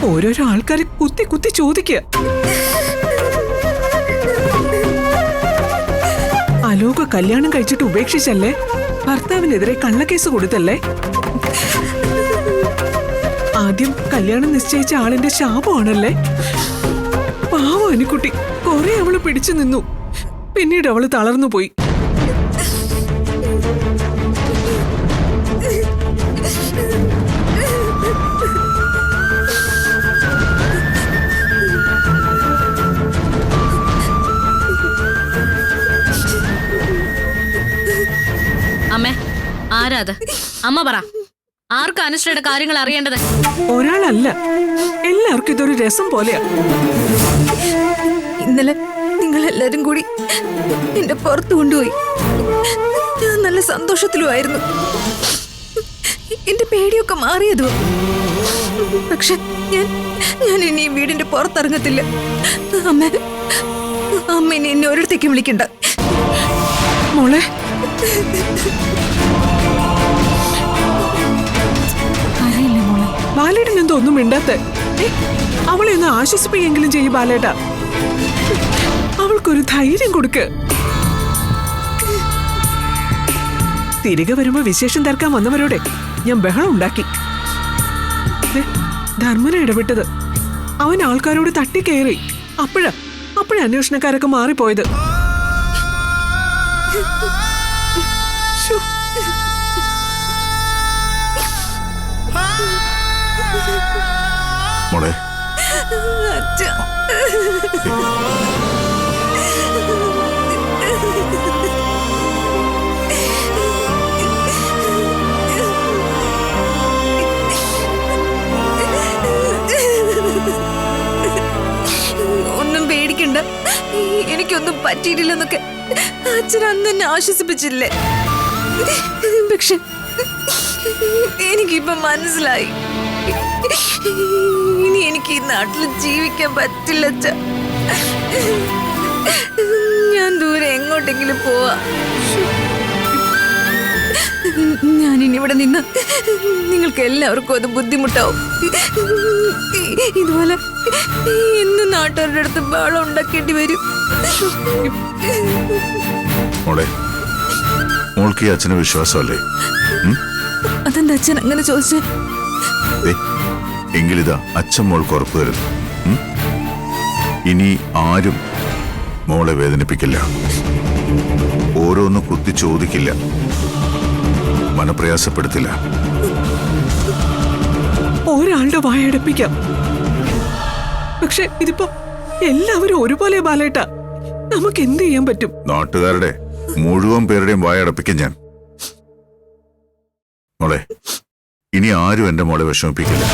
ഓരോരോ ആൾക്കാരെ കുത്തി കുത്തി ചോദിക്കുക. അലോക കല്യാണം കഴിച്ചിട്ട് ഉപേക്ഷിച്ചല്ലേ? ഭർത്താവിനെതിരെ കള്ളക്കേസ് കൊടുത്തല്ലേ? ആദ്യം കല്യാണം നിശ്ചയിച്ച ആളിന്റെ ശാപമാണല്ലേ? പാവം അനുക്കുട്ടി, കുറെ അവള് പിടിച്ചു നിന്നു. പിന്നീട് അവള് തളർന്നു പോയി. അമ്മേ, ആരാത്? അമ്മ പറ, ആർക്കും അനുശ്രീയുടെ കാര്യങ്ങൾ അറിയേണ്ടത്? ഒരാളല്ല, എല്ലാവർക്കും ഇതൊരു രസം പോലെയാ. ഇന്നലെ നിങ്ങൾ എല്ലാരും കൂടി എന്റെ പുറത്തു കൊണ്ടുപോയി. ഞാൻ നല്ല സന്തോഷത്തിലുമായിരുന്നു. എന്റെ പേടിയൊക്കെ മാറിയതോ. പക്ഷെ ഞാൻ ഇനി വീടിന്റെ പുറത്തിറങ്ങത്തില്ല. അമ്മ ഇനി എന്നെ ഒരിടത്തേക്കും വിളിക്കണ്ട. മോളെ, ബാലേട്ടൻ എന്തോ ഒന്നും മിണ്ടാത്ത. അവളെ ഒന്ന് ആശ്വസിപ്പിക്കെങ്കിലും ചെയ്യും ബാലേട്ട. അവൾക്കൊരു ധൈര്യം കൊടുക്ക്. തിരികെ വരുമ്പോ വിശേഷം തീർക്കാൻ വന്നവരോടെ ഞാൻ ബഹളം ഉണ്ടാക്കി. ധർമ്മന ഇടപെട്ടത്. അവൻ ആൾക്കാരോട് തട്ടിക്കയറി. അപ്പോഴാ അന്വേഷണക്കാരൊക്കെ മാറിപ്പോയത്. മോളെ, ഒന്നും പേടിക്കണ്ട, എനിക്കൊന്നും പറ്റിയിട്ടില്ലെന്നൊക്കെ അച്ഛൻ അന്ന് എന്നെ ആശ്വസിപ്പിച്ചില്ലേ. പക്ഷെ എനിക്കിപ്പൊ മനസ്സിലായി, ഇനി എനിക്ക് ഈ നാട്ടിൽ ജീവിക്കാൻ പറ്റില്ല അച്ഛ. ഞാൻ ദൂരെ എങ്ങോട്ടെങ്കിലും പോവാ. ഞാനിനി ഇവിടെ നിന്ന് നിങ്ങൾക്ക് എല്ലാവർക്കും അത് ബുദ്ധിമുട്ടാവും. ഇതുപോലെ ഇന്ന് നാട്ടുകാരുടെ അടുത്ത് ബഹളം ഉണ്ടാക്കേണ്ടി വരും. മോളെ, മോൾക്ക് ഈ അച്ഛന് വിശ്വാസമല്ലേ? അതെന്താ അച്ഛൻ അങ്ങനെ ചോദിച്ചേ? എങ്കിലിതാ അച്ഛൻ മോൾക്ക് ഉറപ്പ് തരുന്നു. ഇനി ആരും മോളെ വേദനിപ്പിക്കില്ല, ഓരോന്ന് കുത്തി ചോദിക്കില്ല, മനപ്രയാസപ്പെടുത്തില്ല. ഒരാളുടെ വായടപ്പിക്കാം. പക്ഷെ ഇതിപ്പോ എല്ലാവരും ഒരുപോലെ ബാലേട്ട. നമുക്ക് എന്ത് ചെയ്യാൻ പറ്റും? നാട്ടുകാരുടെ മുഴുവൻ പേരുടെയും വായടപ്പിക്കും ഞാൻ. മോളെ, ഇനി ആരും എന്റെ മോളെ വിഷമിപ്പിക്കില്ല.